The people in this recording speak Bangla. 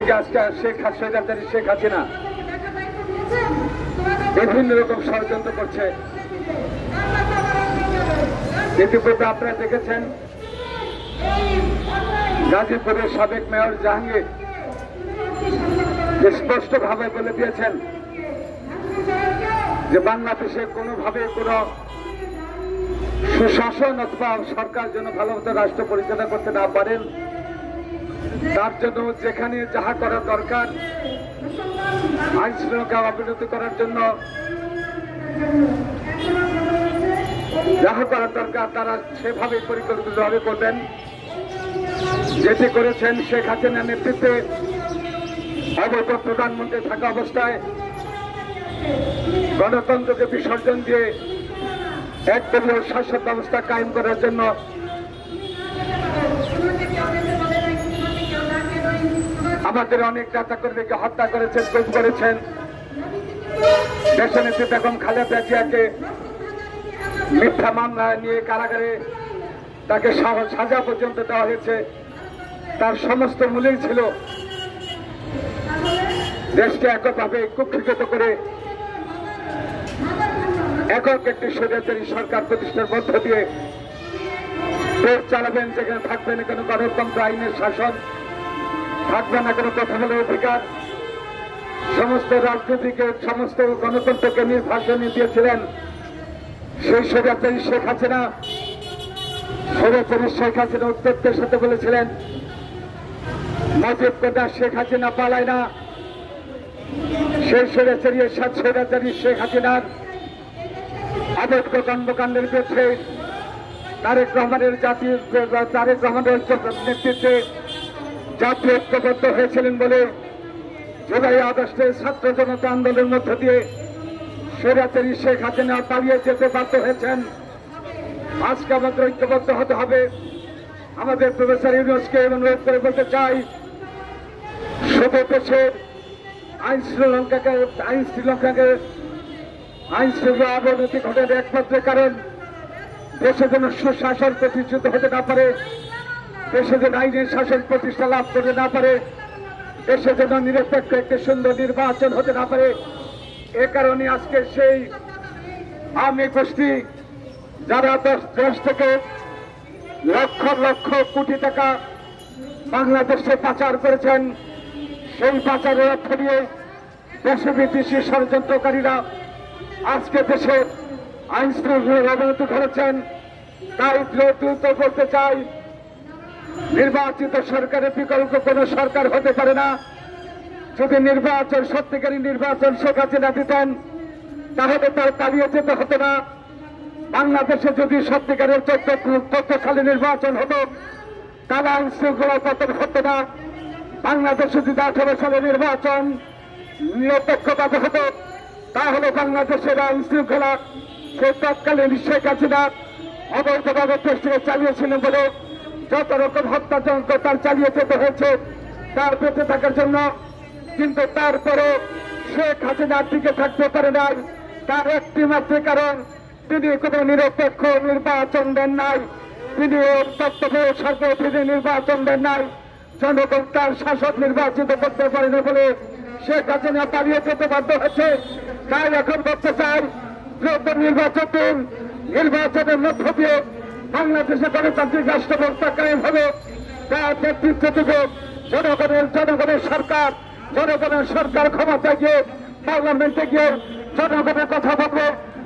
শেখ হাসিনা বিভিন্ন রকম ষড়যন্ত্র করছে। ইতিপূর্বে আপনারা দেখেছেন গাজীপুরের সাবেক মেয়র জাহাঙ্গীর স্পষ্ট ভাবে বলে দিয়েছেন যে বাংলাদেশে কোনোভাবে কোন সুশাসন অথবা সরকার যেন ভালোমতো রাষ্ট্র পরিচালনা করতে না পারেন, তার জন্য যেখানে যাহা করা দরকার আইন শৃঙ্খলা অবনতি করার জন্য যাহা করা দরকার তারা সেভাবে পরিকল্পিতভাবে করবেন। যেটি করেছেন শেখ হাসিনার নেতৃত্বে অবৈধ প্রধানমন্ত্রী থাকা অবস্থায় গণতন্ত্রকে বিসর্জন দিয়ে একদলীয় শাসন ব্যবস্থা কায়েম করার জন্য আমাদের অনেক নেতা কর্মীকে হত্যা করেছেন, গুম করেছেন। দেশনেত্রী বেগম খালেদা জিয়াকে মিথ্যা মামলা নিয়ে কারাগারে তাকে সাজা পর্যন্ত দেওয়া হয়েছে। তার সমস্ত মূলেই ছিল দেশকে এককভাবে কুক্ষিগত করে একক একটি স্বৈরাচারী সরকার প্রতিষ্ঠার মধ্য দিয়ে দেশ চালাবেন, যেখানে থাকবে না কোনো গণতন্ত্র, আইনের শাসন, থাকবে না কোনো কথা বলার অধিকার। সমস্ত রাজনীতিকে সমস্ত গণতন্ত্রকে নির্বাসনে দিয়েছিলেন সেই স্বৈরাচারী শেখ হাসিনা। স্বৈরাচারী শেখ হাসিনা উত্তরের সাথে বলেছিলেন মুজিব কন্যা শেখ হাসিনা পালায় না। সেই স্বৈরাচারী শেখ হাসিনার অবৈধ কর্মকাণ্ডের বিরুদ্ধে তারেক রহমানের নেতৃত্বে জাতীয় ঐক্যবদ্ধ হয়েছিলেন বলে জুলাই আগস্টের ছাত্র জনতা আন্দোলনের মধ্য দিয়ে স্বৈরাচারী শেখ হাসিনা পালিয়ে যেতে বাধ্য হয়েছেন। আজকে আমাদের ঐক্যবদ্ধ হতে হবে। আমাদের প্রফেসর ইউনূসকে অনুরোধ করে বলতে চাই, শুধু দেশের আইন শৃঙ্খলা অবনতি ঘটার একমাত্র কারণ দেশে যেন সুশাসন প্রতিষ্ঠিত হতে না পারে, দেশে যেন আইনের শাসন প্রতিষ্ঠা লাভ করতে না পারে, দেশে যেন নিরপেক্ষ একটি সুন্দর নির্বাচন হতে না পারে। এ কারণে আজকে সেই আওয়ামী গোষ্ঠী যারা দেশ থেকে লক্ষ লক্ষ কোটি টাকা বাংলাদেশে পাচার করেছেন, সেই পাচারের অর্থ দিয়ে দেশে বিদেশি ষড়যন্ত্রকারীরা আজকে দেশে আইন শৃঙ্খলার অবনতি ঘটেছেন। তাই দ্রুত বলতে চাই, নির্বাচিত সরকারের বিকল্প কোন সরকার হতে পারে না। যদি নির্বাচন সত্যিকারী নির্বাচন শেখ হাসিনা দিতেন তাহলে তার পালিয়ে যেতে হতো না। বাংলাদেশে যদি সত্যিকারের 14 সালে নির্বাচন হতো তাহলে আইন শৃঙ্খলা পতন হতো না। বাংলাদেশে যদি 18 সালে নির্বাচন নিরপেক্ষভাবে হতো তাহলে বাংলাদেশের আইন শৃঙ্খলা সে তৎকালীন শেখ হাসিনা অবৈধভাবে দেশ থেকে চালিয়েছিলেন বলে যত রকম হত্যাযজ্ঞ তার চালিয়ে যেতে হয়েছে তার বেঁচে থাকার জন্য। কিন্তু তারপরে শেখ হাসিনার দিকে থাকতে পারে নাই। তার একটি মাত্র কারণ, তিনি কোনো নিরপেক্ষ নির্বাচন দেন নাই, তিনি সরকার তিনি নির্বাচন দেন নাই, জনগণ তার শাসক নির্বাচিত করতে পারেনি বলে শেখ হাসিনা পালিয়ে যেতে বাধ্য হচ্ছে। তাই এখন বলতে চাই, দ্রুত নির্বাচনের মধ্য দিয়ে বাংলাদেশে গণতান্ত্রিক রাষ্ট্র ব্যবস্থা কায়েম হবে। তার নেতৃত্ব থেকে জনগণের সরকার ক্ষমতায় গিয়ে পার্লামেন্টে গিয়ে জনগণের কথা বলবে।